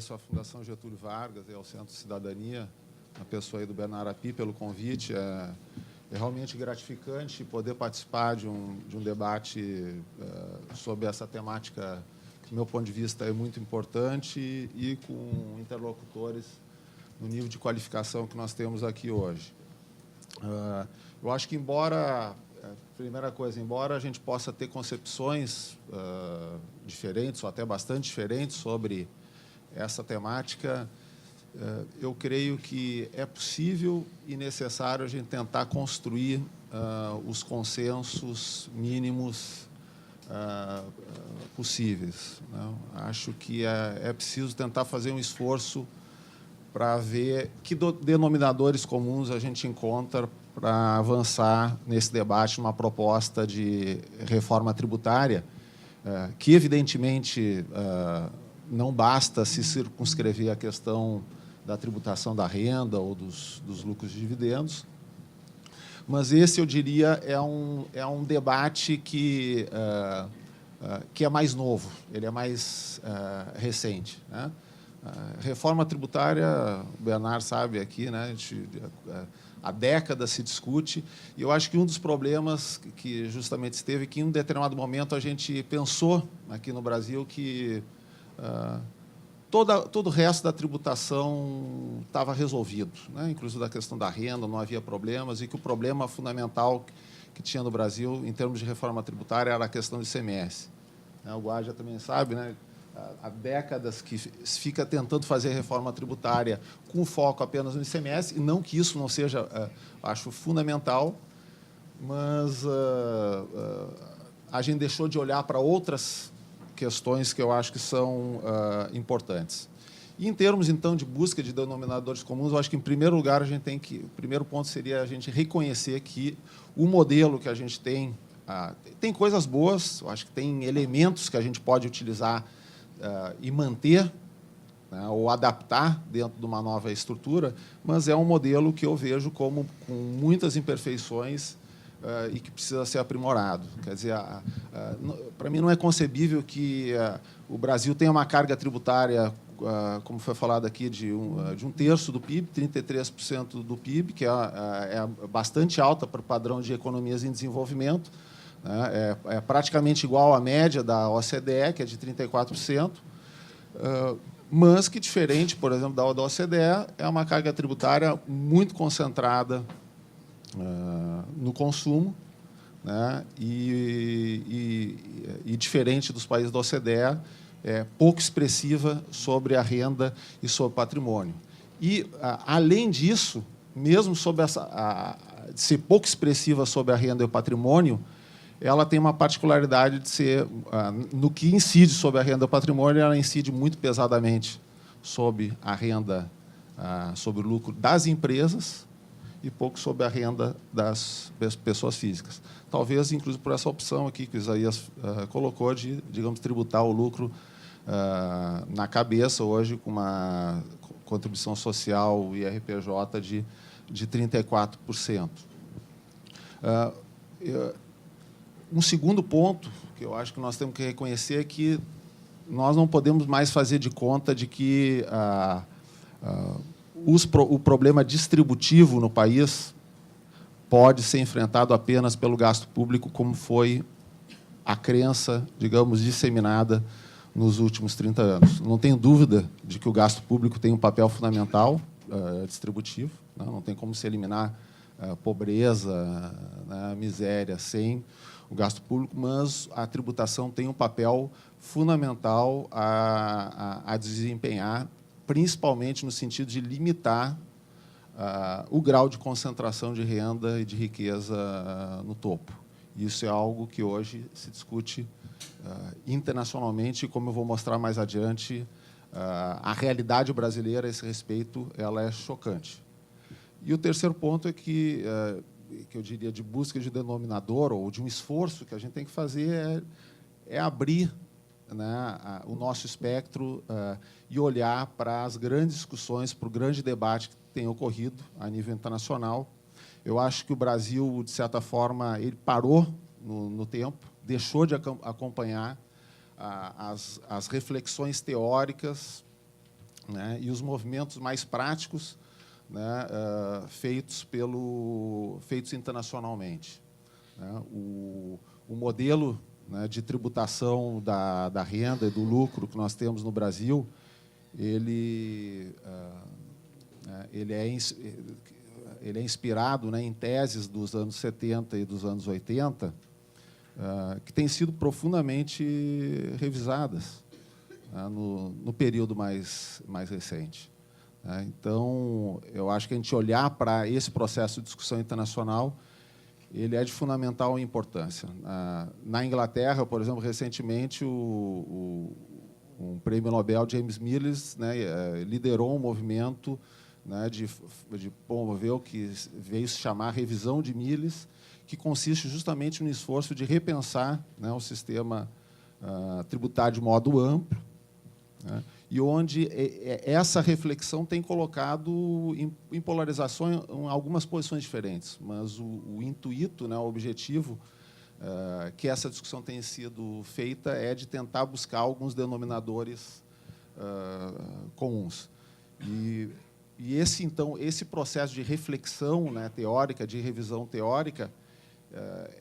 agradeço à Fundação Getúlio Vargas e ao Centro Cidadania, a pessoa aí do Bernardo Api, pelo convite. É realmente gratificante poder participar de um debate sobre essa temática que, do meu ponto de vista, é muito importante e com interlocutores no nível de qualificação que nós temos aqui hoje. Eu acho que, primeira coisa, embora a gente possa ter concepções diferentes, ou até bastante diferentes, sobre essa temática, eu creio que é possível e necessário a gente tentar construir os consensos mínimos possíveis, né? Acho que é preciso tentar fazer um esforço para ver que denominadores comuns a gente encontra para avançar nesse debate uma proposta de reforma tributária que, evidentemente, não basta se circunscrever a questão da tributação da renda ou dos lucros de dividendos, mas esse, eu diria, é um debate que é mais novo, ele é mais recente, né? Reforma tributária, o Bernardo sabe aqui, né? Há décadas se discute, e eu acho que um dos problemas que justamente esteve que, em um determinado momento, a gente pensou aqui no Brasil que todo o resto da tributação estava resolvido, né? Inclusive da questão da renda, não havia problemas, e que o problema fundamental que tinha no Brasil, em termos de reforma tributária, era a questão do ICMS. O Guaja também sabe, né? Há décadas que fica tentando fazer reforma tributária com foco apenas no ICMS, e não que isso não seja, acho, fundamental, mas a gente deixou de olhar para outras questões que eu acho que são importantes. E, em termos, então, de busca de denominadores comuns, eu acho que, em primeiro lugar, o primeiro ponto seria a gente reconhecer que o modelo que a gente tem coisas boas, eu acho que tem elementos que a gente pode utilizar e manter, né, ou adaptar dentro de uma nova estrutura, mas é um modelo que eu vejo como com muitas imperfeições e que precisa ser aprimorado. Quer dizer, para mim não é concebível que o Brasil tenha uma carga tributária, como foi falado aqui, de um terço do PIB, 33% do PIB, que é bastante alta para o padrão de economias em desenvolvimento, né? É praticamente igual à média da OCDE, que é de 34%, mas que, diferente, por exemplo, da OCDE, é uma carga tributária muito concentrada no consumo, né? E diferente dos países da OCDE, é pouco expressiva sobre a renda e sobre o patrimônio. E, além disso, mesmo sobre de ser pouco expressiva sobre a renda e o patrimônio, ela tem uma particularidade de ser, no que incide sobre a renda e o patrimônio, ela incide muito pesadamente sobre a renda, sobre o lucro das empresas e pouco sobre a renda das pessoas físicas. Talvez, inclusive, por essa opção aqui que o Isaías colocou de, digamos, tributar o lucro na cabeça hoje com uma contribuição social e IRPJ de 34%. Um segundo ponto que eu acho que nós temos que reconhecer é que nós não podemos mais fazer de conta de que o problema distributivo no país pode ser enfrentado apenas pelo gasto público, como foi a crença, digamos, disseminada nos últimos 30 anos. Não tenho dúvida de que o gasto público tem um papel fundamental distributivo, né? Não tem como se eliminar pobreza, né, miséria sem o gasto público, mas a tributação tem um papel fundamental a desempenhar, principalmente no sentido de limitar o grau de concentração de renda e de riqueza no topo. Isso é algo que hoje se discute internacionalmente, e, como eu vou mostrar mais adiante, a realidade brasileira a esse respeito ela é chocante. E o terceiro ponto é que eu diria de busca de denominador, ou de um esforço que a gente tem que fazer é abrir, né, o nosso espectro e olhar para as grandes discussões, para o grande debate que tem ocorrido a nível internacional. Eu acho que o Brasil, de certa forma, ele parou no tempo, deixou de acompanhar as reflexões teóricas né, e os movimentos mais práticos, né, feitos internacionalmente. Né? O modelo, né, de tributação da renda e do lucro que nós temos no Brasil, ele é inspirado, né, em teses dos anos 70 e dos anos 80, que têm sido profundamente revisadas, né, no período mais recente. Então, eu acho que a gente olhar para esse processo de discussão internacional, ele é de fundamental importância. Na Inglaterra, por exemplo, recentemente, um prêmio Nobel, James Miles, né, liderou um movimento, né, de promover o que veio se chamar revisão de Miles, que consiste justamente no esforço de repensar, né, o sistema tributário de modo amplo, né, e onde essa reflexão tem colocado em polarização em algumas posições diferentes, mas o intuito, né, o objetivo que essa discussão tem sido feita é de tentar buscar alguns denominadores comuns. E esse processo de reflexão, né, teórica, de revisão teórica,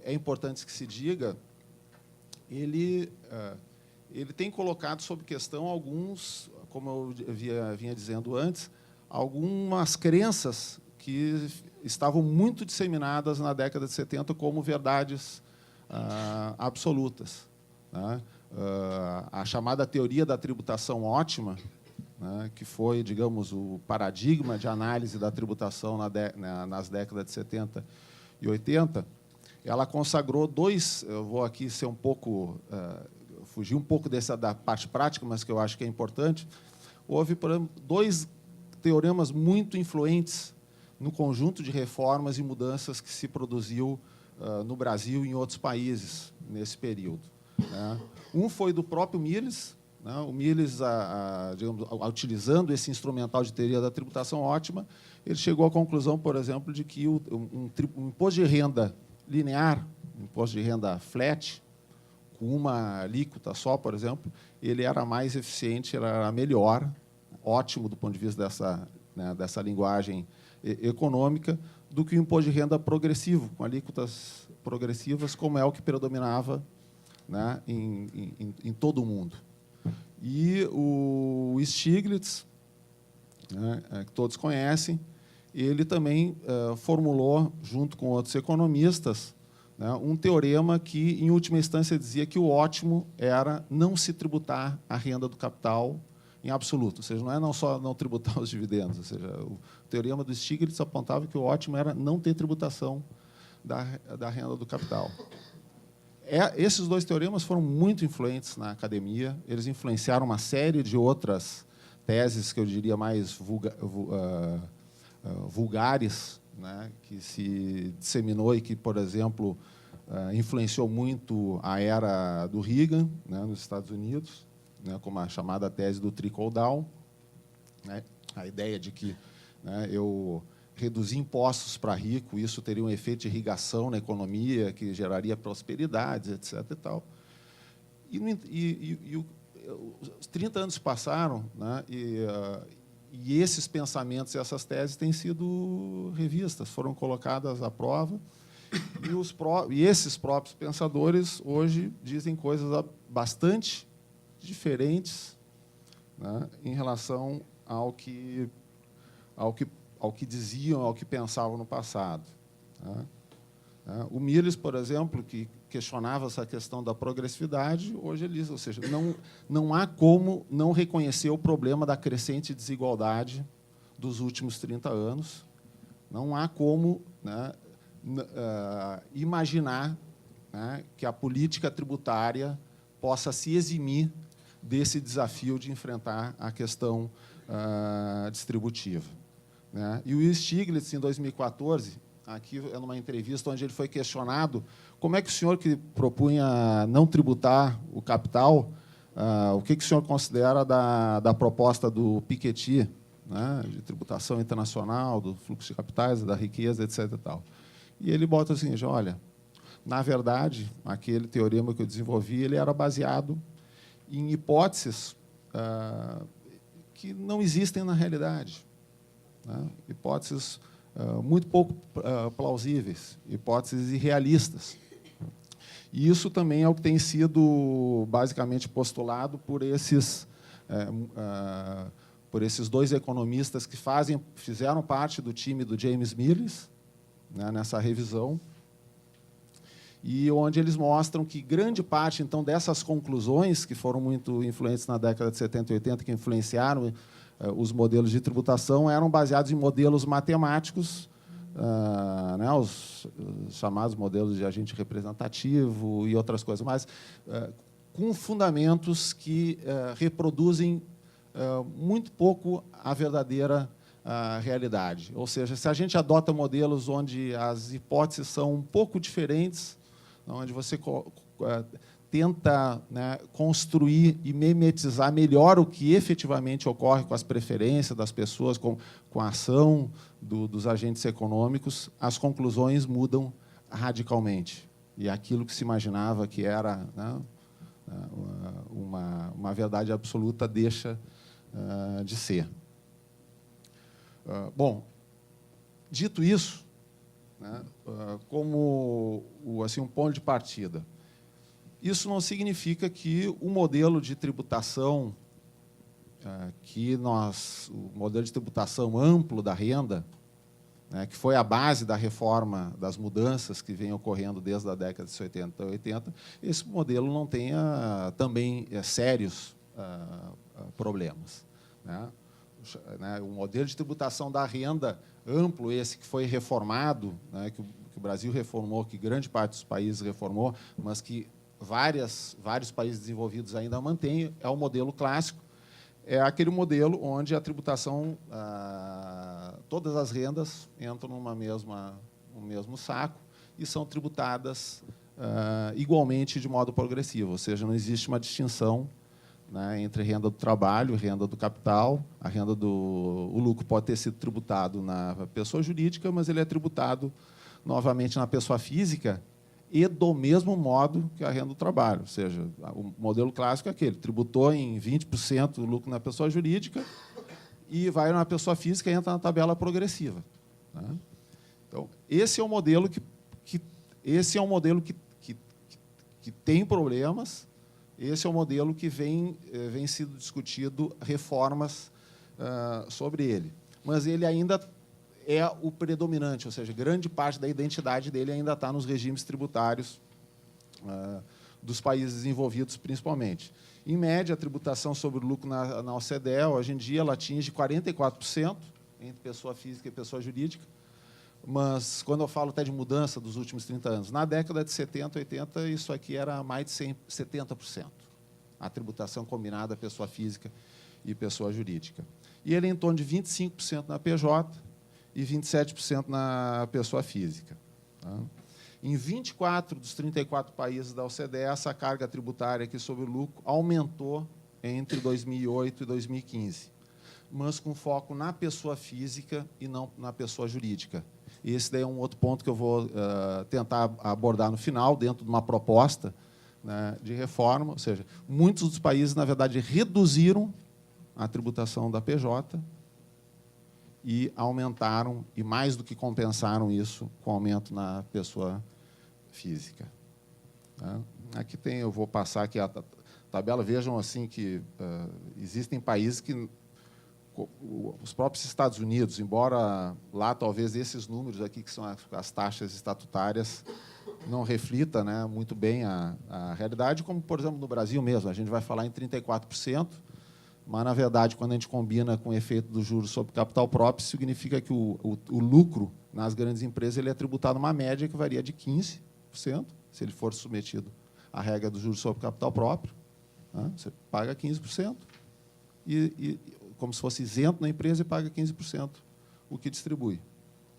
é importante que se diga, ele tem colocado sob questão alguns, como eu vinha dizendo antes, algumas crenças que estavam muito disseminadas na década de 70 como verdades absolutas. Né? A chamada teoria da tributação ótima, né, que foi, digamos, o paradigma de análise da tributação nas décadas de 70 e 80, ela consagrou dois, eu vou aqui ser um pouco, fugir um pouco da parte prática, mas que eu acho que é importante. Houve, por exemplo, dois teoremas muito influentes no conjunto de reformas e mudanças que se produziu no Brasil e em outros países nesse período. Né? Um foi do próprio Miles, né? O Miles, digamos, utilizando esse instrumental de teoria da tributação ótima, ele chegou à conclusão, por exemplo, de que um imposto de renda linear, um imposto de renda flat, com uma alíquota só, por exemplo, ele era mais eficiente, ele era melhor, ótimo do ponto de vista dessa linguagem econômica, do que o imposto de renda progressivo, com alíquotas progressivas, como é o que predominava, né, em todo o mundo. E o Stiglitz, né, que todos conhecem, ele também formulou, junto com outros economistas, né, um teorema que, em última instância, dizia que o ótimo era não se tributar a renda do capital em absoluto, ou seja, não só não tributar os dividendos, ou seja, o teorema do Stiglitz apontava que o ótimo era não ter tributação da renda do capital. Esses dois teoremas foram muito influentes na academia, eles influenciaram uma série de outras teses que eu diria mais vulgares, né, que se disseminou e que, por exemplo, influenciou muito a era do Reagan, né, nos Estados Unidos, né, como a chamada tese do trickle-down, né, a ideia de que, né, eu reduzir impostos para rico, isso teria um efeito de irrigação na economia, que geraria prosperidade, etc. E tal. Os 30 anos se passaram, né, e esses pensamentos e essas teses têm sido revistas, foram colocadas à prova, e esses próprios pensadores hoje dizem coisas bastante diferentes, né, em relação ao que diziam, ao que pensavam no passado. Né? O Miles, por exemplo, que questionava essa questão da progressividade, hoje ele diz, ou seja, não há como não reconhecer o problema da crescente desigualdade dos últimos 30 anos, não há como, né, imaginar, né, que a política tributária possa se eximir desse desafio de enfrentar a questão distributiva. Né? E o Stiglitz, em 2014, aqui é numa entrevista onde ele foi questionado como é que o senhor, que propunha não tributar o capital, o que o senhor considera da proposta do Piketty, né, de tributação internacional, do fluxo de capitais, da riqueza, etc. E tal. E ele bota assim, olha, na verdade, aquele teorema que eu desenvolvi, ele era baseado em hipóteses que não existem na realidade, né? Hipóteses muito pouco plausíveis, hipóteses irrealistas. E isso também é o que tem sido basicamente postulado por esses dois economistas que fizeram parte do time do James Mirrlees, né, nessa revisão, e onde eles mostram que grande parte, então, dessas conclusões, que foram muito influentes na década de 70 e 80, que influenciaram os modelos de tributação, eram baseados em modelos matemáticos, né, os chamados modelos de agente representativo e outras coisas, mas com fundamentos que reproduzem muito pouco a verdadeira realidade. Ou seja, se a gente adota modelos onde as hipóteses são um pouco diferentes, onde você tenta, né, construir e mimetizar melhor o que efetivamente ocorre com as preferências das pessoas, com a ação dos agentes econômicos, as conclusões mudam radicalmente. E aquilo que se imaginava que era, né, uma verdade absoluta deixa de ser. Bom, dito isso, né, como assim, um ponto de partida, isso não significa que o modelo de tributação o modelo de tributação amplo da renda, né, que foi a base da reforma, das mudanças que vem ocorrendo desde a década de 70 a 80, esse modelo não tenha também sérios problemas, né? O modelo de tributação da renda amplo, esse que foi reformado, né, que o Brasil reformou, que grande parte dos países reformou, mas que vários países desenvolvidos ainda mantêm, é o modelo clássico. É aquele modelo onde a tributação, todas as rendas entram no mesmo saco e são tributadas igualmente de modo progressivo, ou seja, não existe uma distinção, né, entre renda do trabalho e renda do capital. O lucro pode ter sido tributado na pessoa jurídica, mas ele é tributado novamente na pessoa física e do mesmo modo que a renda do trabalho. Ou seja, o modelo clássico é aquele, tributou em 20% do lucro na pessoa jurídica e vai na pessoa física e entra na tabela progressiva, né? Então, esse é um modelo que tem problemas. Esse é o modelo que vem sido discutido reformas sobre ele. Mas ele ainda é o predominante, ou seja, grande parte da identidade dele ainda está nos regimes tributários dos países desenvolvidos, principalmente. Em média, a tributação sobre o lucro na OCDE, hoje em dia, ela atinge 44% entre pessoa física e pessoa jurídica, mas, quando eu falo até de mudança dos últimos 30 anos, na década de 70, 80, isso aqui era mais de 70%, a tributação combinada pessoa física e pessoa jurídica. E ele é em torno de 25% na PJ e 27% na pessoa física, tá? Em 24 dos 34 países da OCDE, essa carga tributária aqui sobre o lucro aumentou entre 2008 e 2015, mas com foco na pessoa física e não na pessoa jurídica. E esse daí é um outro ponto que eu vou tentar abordar no final, dentro de uma proposta, né, de reforma. Ou seja, muitos dos países, na verdade, reduziram a tributação da PJ e aumentaram, e mais do que compensaram isso com aumento na pessoa física, tá? Aqui tem, eu vou passar aqui a tabela. Vejam assim que existem países que os próprios Estados Unidos, embora lá talvez esses números aqui, que são as taxas estatutárias, não reflita, né, muito bem a realidade, como, por exemplo, no Brasil mesmo. A gente vai falar em 34%, mas, na verdade, quando a gente combina com o efeito dos juros sobre capital próprio, significa que o lucro nas grandes empresas ele é tributado uma média que varia de 15%, se ele for submetido à regra dos juros sobre capital próprio, né? Você paga 15%, como se fosse isento na empresa, e paga 15% o que distribui.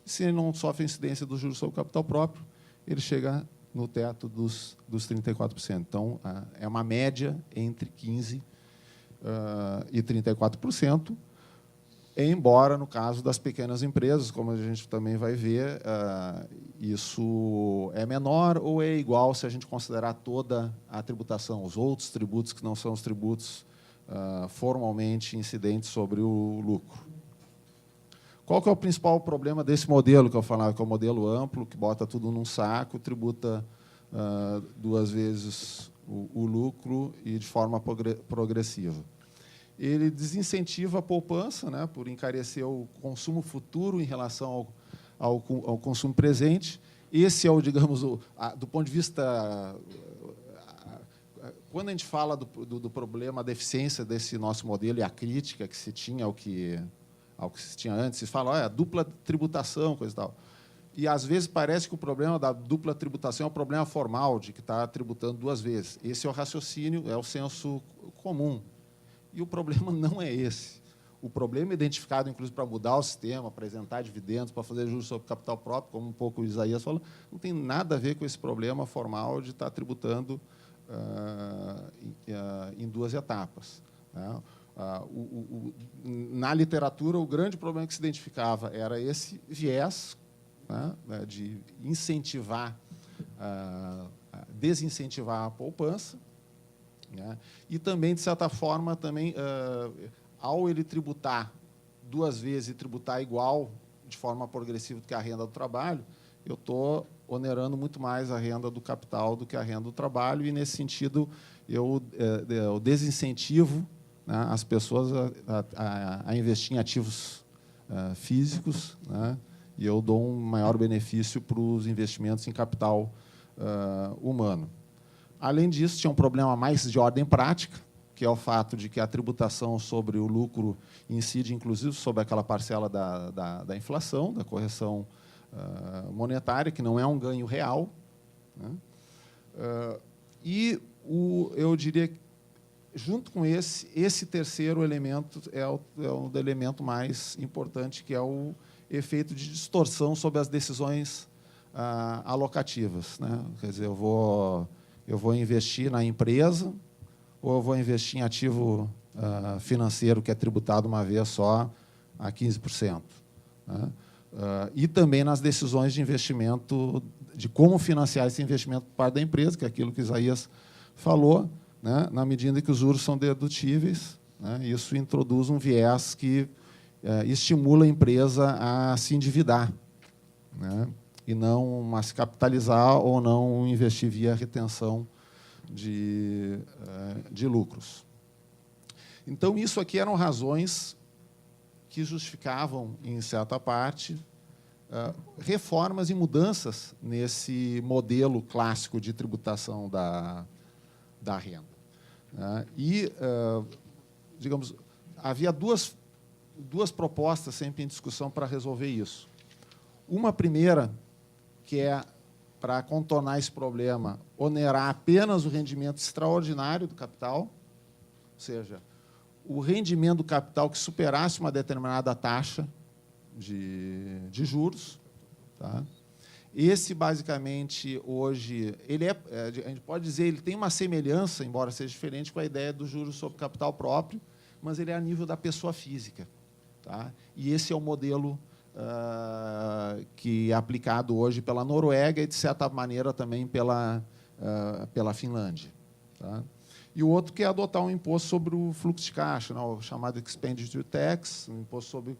Se ele não sofre incidência dos juros sobre capital próprio, ele chega no teto dos 34%. Então, é uma média entre 15% e 34%, embora, no caso das pequenas empresas, como a gente também vai ver, isso é menor ou é igual se a gente considerar toda a tributação, os outros tributos que não são os tributos formalmente incidentes sobre o lucro. Qual que é o principal problema desse modelo que eu falava, que é o modelo amplo, que bota tudo num saco, tributa 2 vezes o lucro e de forma progressiva? Ele desincentiva a poupança, né, por encarecer o consumo futuro em relação ao consumo presente. Esse é digamos, do ponto de vista... Quando a gente fala do problema da eficiência desse nosso modelo e a crítica que se tinha ao que se tinha antes, se fala, dupla tributação, coisa e tal. E, às vezes, parece que o problema da dupla tributação é um problema formal, de que está tributando 2 vezes. Esse é o raciocínio, é o senso comum. E o problema não é esse. O problema identificado, inclusive, para mudar o sistema, apresentar dividendos, para fazer juros sobre capital próprio, como um pouco o Isaías falou, não tem nada a ver com esse problema formal de estar tributando em 2 etapas. Né? Na literatura, o grande problema que se identificava era esse viés, né, de incentivar, desincentivar a poupança, né, e também, de certa forma, também, ao ele tributar 2 vezes e tributar igual, de forma progressiva, do que a renda do trabalho, eu estou onerando muito mais a renda do capital do que a renda do trabalho, e, nesse sentido, eu desincentivo, né, as pessoas a investir em ativos físicos, né, e eu dou um maior benefício para os investimentos em capital humano. Além disso, tinha um problema mais de ordem prática, que é o fato de que a tributação sobre o lucro incide, inclusive, sobre aquela parcela da inflação, da correção monetária, que não é um ganho real. Né? E eu diria que, junto com esse terceiro elemento é o elemento mais importante, que é o efeito de distorção sobre as decisões alocativas. Né? Quer dizer, eu vou investir na empresa ou eu vou investir em ativo financeiro que é tributado uma vez só a 15%. Né? E também nas decisões de investimento, de como financiar esse investimento por parte da empresa, que é aquilo que Isaías falou, né, na medida que os juros são dedutíveis, né, isso introduz um viés que estimula a empresa a se endividar, né, e não a se capitalizar ou não investir via retenção de lucros. Então, isso aqui eram razões que justificavam, em certa parte, reformas e mudanças nesse modelo clássico de tributação da renda. E, digamos, havia duas propostas sempre em discussão para resolver isso. Uma primeira, que é, para contornar esse problema, onerar apenas o rendimento extraordinário do capital, ou seja, o rendimento do capital que superasse uma determinada taxa de juros. Tá? Esse, basicamente, hoje, a gente pode dizer, ele tem uma semelhança, embora seja diferente, com a ideia do juros sobre capital próprio, mas ele é a nível da pessoa física. Tá? E esse é o modelo que é aplicado hoje pela Noruega e, de certa maneira, também pela Finlândia. Tá? E o outro que é adotar um imposto sobre o fluxo de caixa, né, o chamado Expenditure Tax, um imposto sobre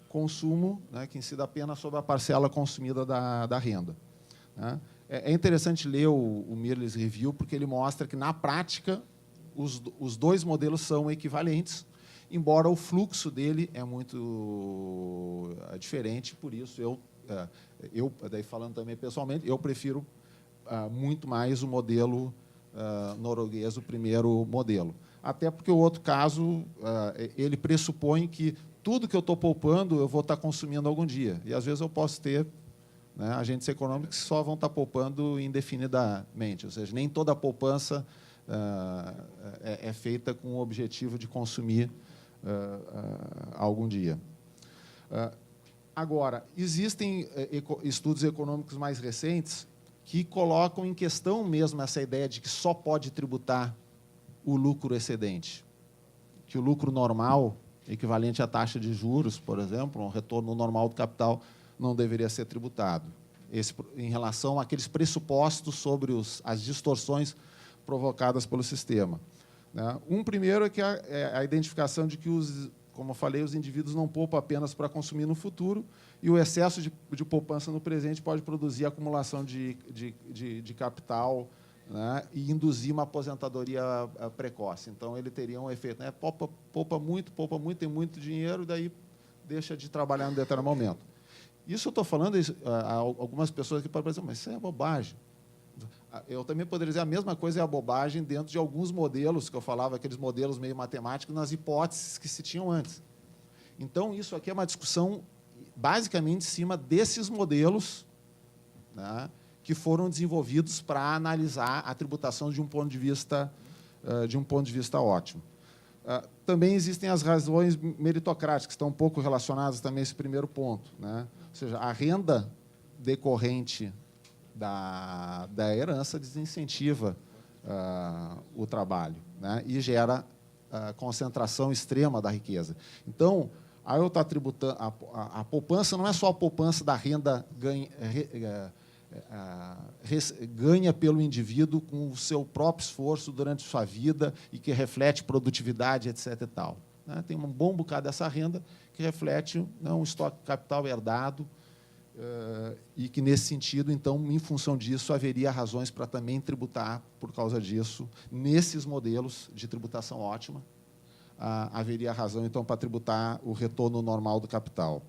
consumo, né, que incida apenas sobre a parcela consumida da renda. Né? É interessante ler o Mirrlees Review, porque ele mostra que, na prática, os 2 modelos são equivalentes, embora o fluxo dele é muito diferente. Por isso, daí falando também pessoalmente, eu prefiro muito mais o modelo norueguês, o primeiro modelo. Até porque o outro caso, ele pressupõe que tudo que eu estou poupando, eu vou estar consumindo algum dia. E, às vezes, eu posso ter, né, agentes econômicos que só vão estar poupando indefinidamente. Ou seja, nem toda a poupança é feita com o objetivo de consumir algum dia. Agora, existem estudos econômicos mais recentes que colocam em questão mesmo essa ideia de que só pode tributar o lucro excedente, que o lucro normal, equivalente à taxa de juros, por exemplo, um retorno normal do capital, não deveria ser tributado. Em relação àqueles pressupostos sobre as distorções provocadas pelo sistema. né? Primeiro é que a identificação de que, como eu falei, os indivíduos não poupam apenas para consumir no futuro, e o excesso de poupança no presente pode produzir acumulação de capital, né, e induzir uma aposentadoria precoce. Então, ele teria um efeito, né? Poupa muito, tem muito dinheiro, e daí deixa de trabalhar em determinado momento. Isso eu estou falando, a algumas pessoas aqui podem dizer, mas isso é bobagem. Eu também poderia dizer a mesma coisa, é a bobagem dentro de alguns modelos, que eu falava, aqueles modelos meio matemáticos, nas hipóteses que se tinham antes. Então, isso aqui é uma discussão, basicamente, em cima desses modelos, né, que foram desenvolvidos para analisar a tributação de um ponto de vista ótimo. Também existem as razões meritocráticas, que estão um pouco relacionadas também a esse primeiro ponto, né? Ou seja, a renda decorrente da herança desincentiva o trabalho, né? E gera concentração extrema da riqueza. Então, aí eu estou tributando a poupança, não é só a poupança da renda ganha pelo indivíduo com o seu próprio esforço durante sua vida e que reflete produtividade, etc. E tal, né? Tem um bom bocado dessa renda que reflete, né, um estoque de capital herdado, e que, nesse sentido, então, em função disso, haveria razões para também tributar, por causa disso, nesses modelos de tributação ótima, haveria razão, então, para tributar o retorno normal do capital,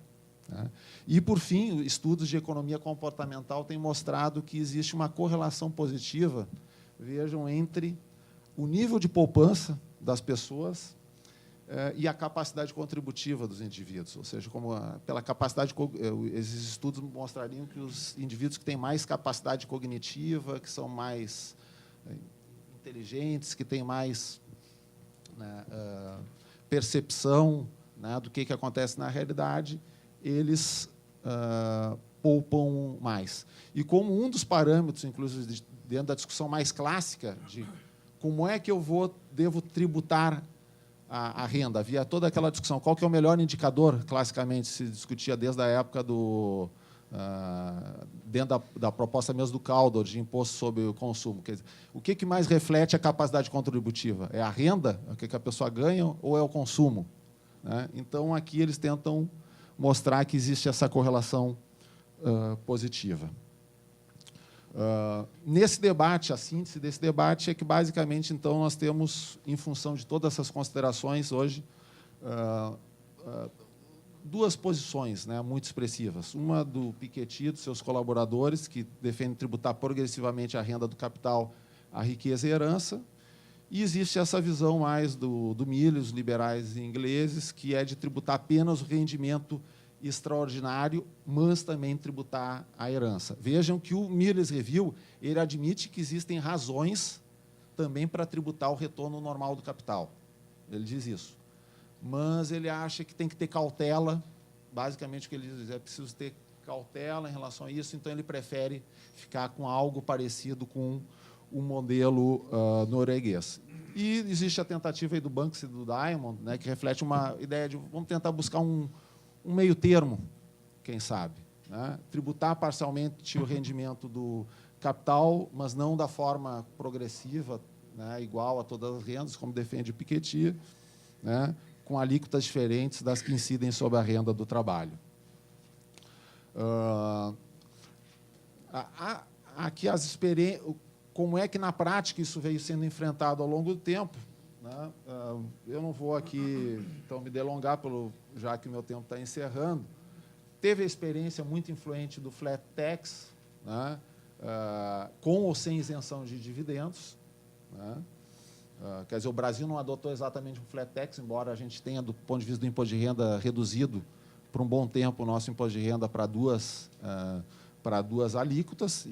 né? E, por fim, estudos de economia comportamental têm mostrado que existe uma correlação positiva, vejam, entre o nível de poupança das pessoas e a capacidade contributiva dos indivíduos, ou seja, pela capacidade, esses estudos mostrariam que os indivíduos que têm mais capacidade cognitiva, que são mais inteligentes, que têm mais, né, percepção, né, do que acontece na realidade, eles poupam mais. E como um dos parâmetros, inclusive, dentro da discussão mais clássica de como é que eu devo tributar a renda, havia toda aquela discussão, qual que é o melhor indicador, classicamente se discutia desde a época dentro da proposta mesmo do Caldor, de imposto sobre o consumo. Quer dizer, o que mais reflete a capacidade contributiva? É a renda, o que a pessoa ganha, ou é o consumo, né? Então, aqui eles tentam mostrar que existe essa correlação positiva. Nesse debate, a síntese desse debate é que, basicamente, então, nós temos, em função de todas essas considerações, hoje, duas posições, né, muito expressivas. Uma do Piketty e dos seus colaboradores, que defendem tributar progressivamente a renda do capital, a riqueza e a herança, e existe essa visão mais do Mill, os liberais ingleses, que é de tributar apenas o rendimento extraordinário, mas também tributar a herança. Vejam que o Miller's Review, ele admite que existem razões também para tributar o retorno normal do capital. Ele diz isso. Mas ele acha que tem que ter cautela, basicamente o que ele diz é preciso ter cautela em relação a isso, então ele prefere ficar com algo parecido com o modelo norueguês. E existe a tentativa aí do Banks e do Diamond, né, que reflete uma ideia de vamos tentar buscar um meio termo, quem sabe, né? Tributar parcialmente o rendimento do capital, mas não da forma progressiva, né, igual a todas as rendas, como defende o Piketty, né, com alíquotas diferentes das que incidem sobre a renda do trabalho. Aqui as experiências, como é que, na prática, isso veio sendo enfrentado ao longo do tempo, né? Eu não vou aqui, então, me delongar, já que o meu tempo está encerrando. Teve a experiência muito influente do flat tax, né, com ou sem isenção de dividendos, né? Quer dizer, o Brasil não adotou exatamente um flat tax, embora a gente tenha, do ponto de vista do imposto de renda, reduzido por um bom tempo o nosso imposto de renda para duas alíquotas,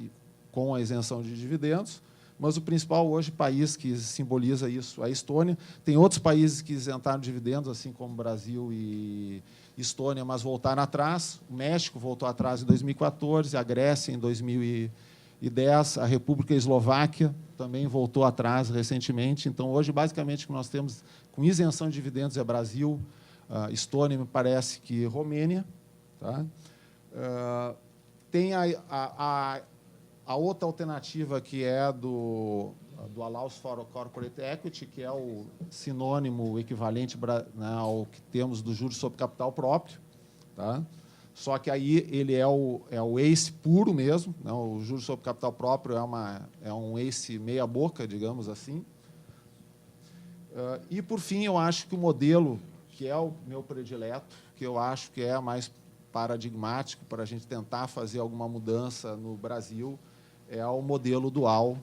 com a isenção de dividendos. Mas o principal hoje país que simboliza isso é a Estônia. Tem outros países que isentaram dividendos, assim como Brasil e Estônia, mas voltaram atrás. O México voltou atrás em 2014, a Grécia em 2010, a República Eslováquia também voltou atrás recentemente. Então, hoje, basicamente, o que nós temos com isenção de dividendos é Brasil, Estônia, me parece que Romênia. Tá? Tem a outra alternativa, que é do Allows for Corporate Equity, que é o sinônimo, o equivalente, né, ao que temos do juros sobre capital próprio. Tá? Só que aí ele é o ACE puro mesmo, né? O juros sobre capital próprio é um ACE meia-boca, digamos assim. E, por fim, eu acho que o modelo, que é o meu predileto, que eu acho que é mais paradigmático para a gente tentar fazer alguma mudança no Brasil, é o modelo dual,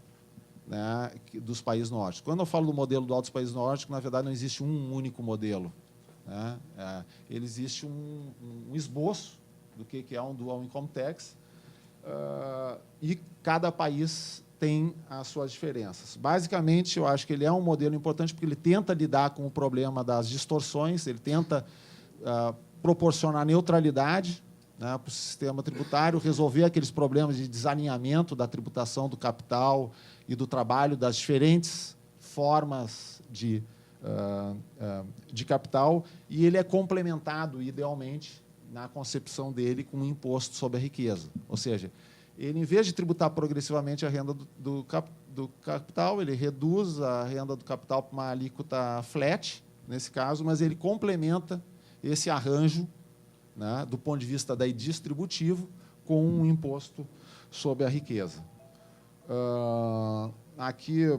né, dos países nórdicos. Quando eu falo do modelo dual dos países nórdicos, na verdade, não existe um único modelo. Né? Ele existe um esboço do que é um dual income tax, e cada país tem as suas diferenças. Basicamente, eu acho que ele é um modelo importante porque ele tenta lidar com o problema das distorções, ele tenta proporcionar neutralidade, né, para o sistema tributário, resolver aqueles problemas de desalinhamento da tributação do capital e do trabalho, das diferentes formas de capital, e ele é complementado, idealmente, na concepção dele, com um imposto sobre a riqueza. Ou seja, ele, em vez de tributar progressivamente a renda do capital, ele reduz a renda do capital para uma alíquota flat, nesse caso, mas ele complementa esse arranjo, né, do ponto de vista daí distributivo, com um imposto sobre a riqueza. Aqui,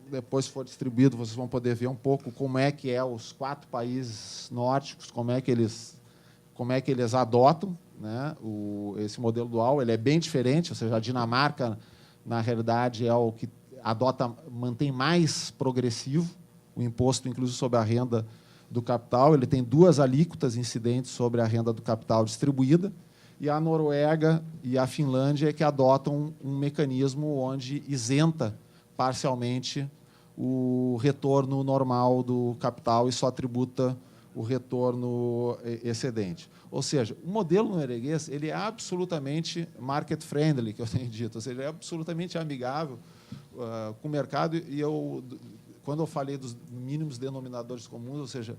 depois que for distribuído, vocês vão poder ver um pouco como é que os 4 países nórdicos, como é que eles adotam, né, esse modelo dual. Ele é bem diferente, ou seja, a Dinamarca, na realidade, é o que mantém mais progressivo o imposto, inclusive, sobre a renda do capital. Ele tem 2 alíquotas incidentes sobre a renda do capital distribuída, e a Noruega e a Finlândia é que adotam um mecanismo onde isenta parcialmente o retorno normal do capital e só tributa o retorno excedente. Ou seja, o modelo norueguês ele é absolutamente market friendly, que eu tenho dito, ou seja, ele é absolutamente amigável com o mercado. E quando eu falei dos mínimos denominadores comuns, ou seja,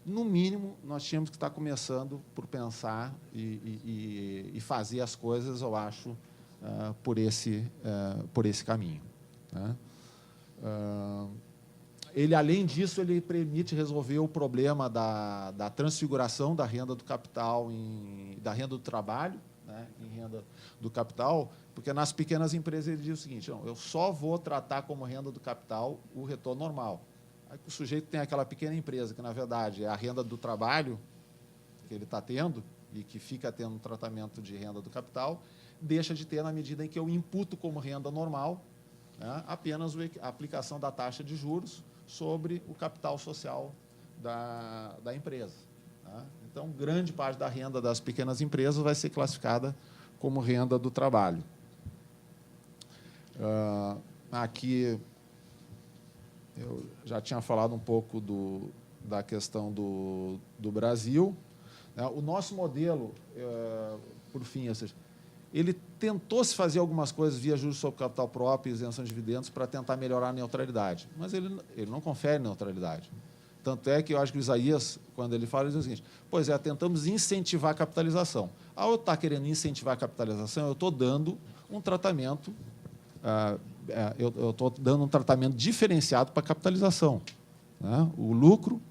no mínimo, nós tínhamos que estar começando por pensar e fazer as coisas, eu acho, por esse caminho. Né? Ele, além disso, ele permite resolver o problema da transfiguração da renda do capital, da renda do trabalho, né, em renda do capital, porque nas pequenas empresas ele diz o seguinte: não, eu só vou tratar como renda do capital o retorno normal. Aí o sujeito tem aquela pequena empresa, que, na verdade, é a renda do trabalho que ele está tendo e que fica tendo um tratamento de renda do capital, deixa de ter na medida em que eu imputo como renda normal, né, apenas a aplicação da taxa de juros sobre o capital social da empresa. Tá? Então, grande parte da renda das pequenas empresas vai ser classificada como renda do trabalho. Aqui, eu já tinha falado um pouco da questão do Brasil. O nosso modelo, por fim, ou seja, ele tentou se fazer algumas coisas via juros sobre capital próprio e isenção de dividendos para tentar melhorar a neutralidade, mas ele não confere neutralidade. Tanto é que eu acho que o Isaías, quando ele fala, ele diz o seguinte: pois é, tentamos incentivar a capitalização. Ao eu estar querendo incentivar a capitalização, eu estou dando um tratamento, eu estou dando um tratamento diferenciado para a capitalização. Né? O lucro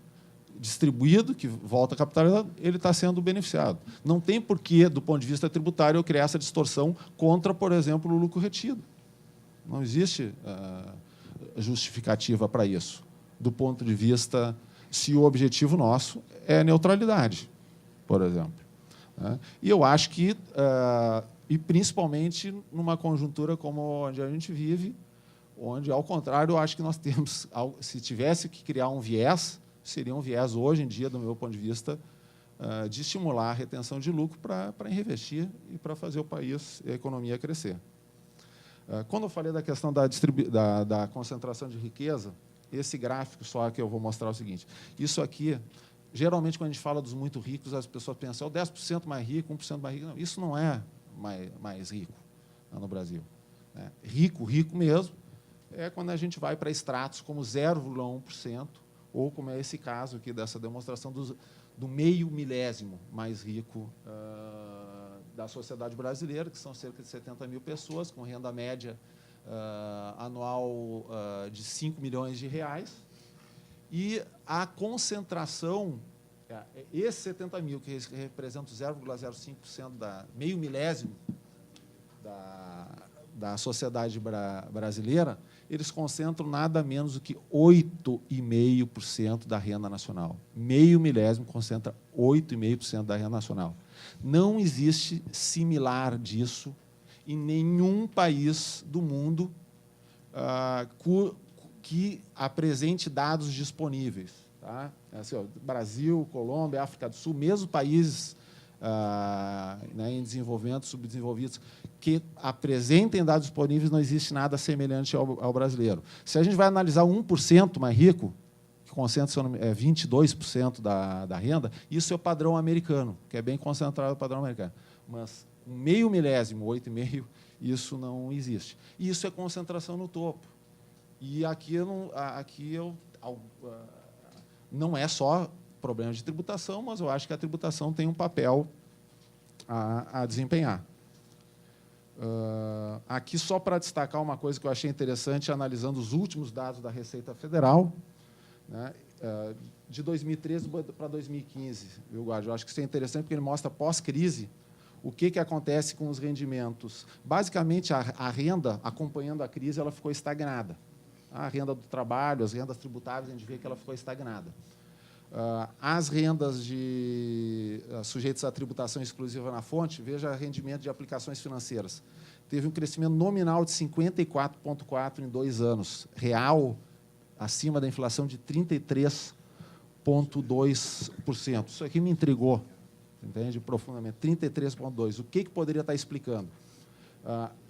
distribuído, que volta a capitalizar, ele está sendo beneficiado. Não tem porquê, do ponto de vista tributário, eu criar essa distorção contra, por exemplo, o lucro retido. Não existe justificativa para isso, do ponto de vista se o objetivo nosso é neutralidade, por exemplo. Né? E eu acho que, e principalmente numa conjuntura como onde a gente vive, onde, ao contrário, eu acho que nós temos, se tivesse que criar um viés, seria um viés, hoje em dia, do meu ponto de vista, de estimular a retenção de lucro para reinvestir e para fazer o país e a economia crescer. Quando eu falei da questão da concentração de riqueza, esse gráfico só que eu vou mostrar é o seguinte: isso aqui, geralmente, quando a gente fala dos muito ricos, as pessoas pensam, o 10% mais rico, 1% mais rico. Não, isso não é mais rico no Brasil. Né? Rico mesmo, é quando a gente vai para estratos como 0,1%, ou como é esse caso aqui dessa demonstração do meio milésimo mais rico da sociedade brasileira, que são cerca de 70 mil pessoas, com renda média anual de 5 milhões de reais. E a concentração, esses 70 mil, que representam 0,05%, meio milésimo da sociedade brasileira, eles concentram nada menos do que 8,5% da renda nacional. Meio milésimo concentra 8,5% da renda nacional. Não existe similar disso em nenhum país do mundo que apresente dados disponíveis. Tá? Assim, Brasil, Colômbia, África do Sul, mesmo países em desenvolvimento, subdesenvolvidos, que apresentem dados disponíveis, não existe nada semelhante ao brasileiro. Se a gente vai analisar o 1% mais rico, que concentra 22% da renda, isso é o padrão americano, que é bem concentrado no padrão americano. Mas um meio milésimo, 8,5%, isso não existe. E isso é concentração no topo. E aqui não é só problema de tributação, mas eu acho que a tributação tem um papel a desempenhar. Aqui, só para destacar uma coisa que eu achei interessante, analisando os últimos dados da Receita Federal, né, de 2013 para 2015, viu, Guardi? Eu acho que isso é interessante, porque ele mostra, pós-crise, o que acontece com os rendimentos. Basicamente, a renda, acompanhando a crise, ela ficou estagnada. A renda do trabalho, as rendas tributáveis, a gente vê que ela ficou estagnada. As rendas sujeitas à tributação exclusiva na fonte, veja rendimento de aplicações financeiras. Teve um crescimento nominal de 54,4% em 2 anos, real, acima da inflação, de 33,2%. Isso aqui me intrigou, entende, profundamente, 33,2%. O que poderia estar explicando?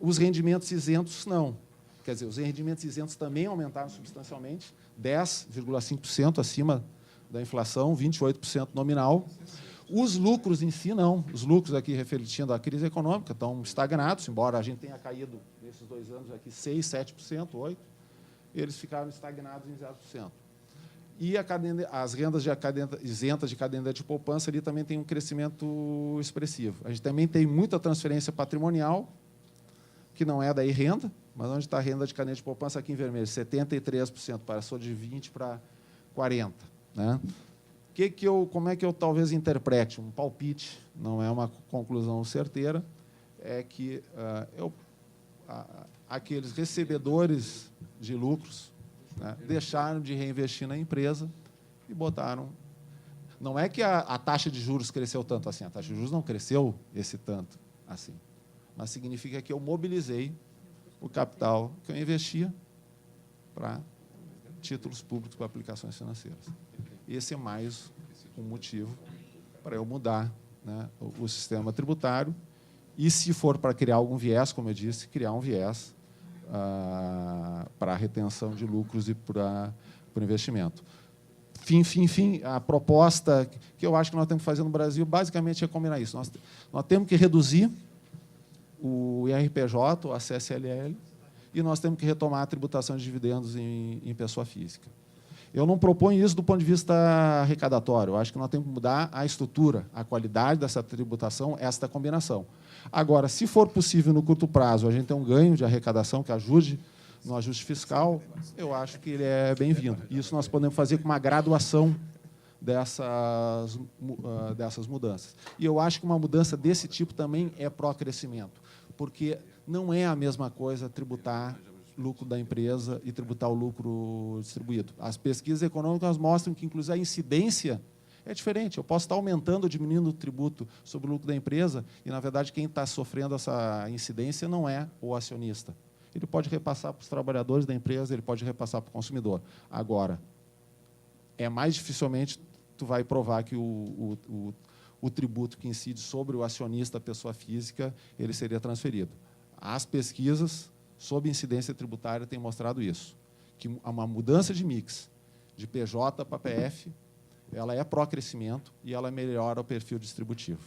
Os rendimentos isentos, não. Quer dizer, os rendimentos isentos também aumentaram substancialmente, 10,5% acima da inflação, 28% nominal. Os lucros em si, não. Os lucros aqui, refletindo a crise econômica, estão estagnados, embora a gente tenha caído, nesses 2 anos, aqui 6%, 7%, 8%, eles ficaram estagnados em 0%. E as rendas isentas de caderneta de poupança ali também tem um crescimento expressivo. A gente também tem muita transferência patrimonial, que não é daí renda, mas onde está a renda de caderneta de poupança aqui em vermelho, 73%, passou de 20% para 40%. Né? Como é que eu talvez interprete? Um palpite, não é uma conclusão certeira, é que aqueles recebedores de lucros, né, deixaram de reinvestir na empresa e botaram... Não é que a taxa de juros cresceu tanto assim, a taxa de juros não cresceu esse tanto assim, mas significa que eu mobilizei o capital que eu investia para títulos públicos para aplicações financeiras. Esse é mais um motivo para eu mudar, né, o sistema tributário e, se for para criar algum viés, como eu disse, criar um viés para a retenção de lucros e para o investimento. Fim, a proposta que eu acho que nós temos que fazer no Brasil, basicamente, é combinar isso. Nós temos que reduzir o IRPJ, a CSLL, e nós temos que retomar a tributação de dividendos em pessoa física. Eu não proponho isso do ponto de vista arrecadatório. Eu acho que nós temos que mudar a estrutura, a qualidade dessa tributação, esta combinação. Agora, se for possível, no curto prazo, a gente ter um ganho de arrecadação que ajude no ajuste fiscal, eu acho que ele é bem-vindo. Isso nós podemos fazer com uma graduação dessas mudanças. E eu acho que uma mudança desse tipo também é pró-crescimento, porque não é a mesma coisa tributar lucro da empresa e tributar o lucro distribuído. As pesquisas econômicas mostram que, inclusive, a incidência é diferente. Eu posso estar aumentando ou diminuindo o tributo sobre o lucro da empresa e, na verdade, quem está sofrendo essa incidência não é o acionista. Ele pode repassar para os trabalhadores da empresa, ele pode repassar para o consumidor. Agora, mais dificilmente tu vai provar que o tributo que incide sobre o acionista, a pessoa física, ele seria transferido. As pesquisas sob incidência tributária têm mostrado isso, que uma mudança de mix de PJ para PF, ela é pró-crescimento e ela melhora o perfil distributivo.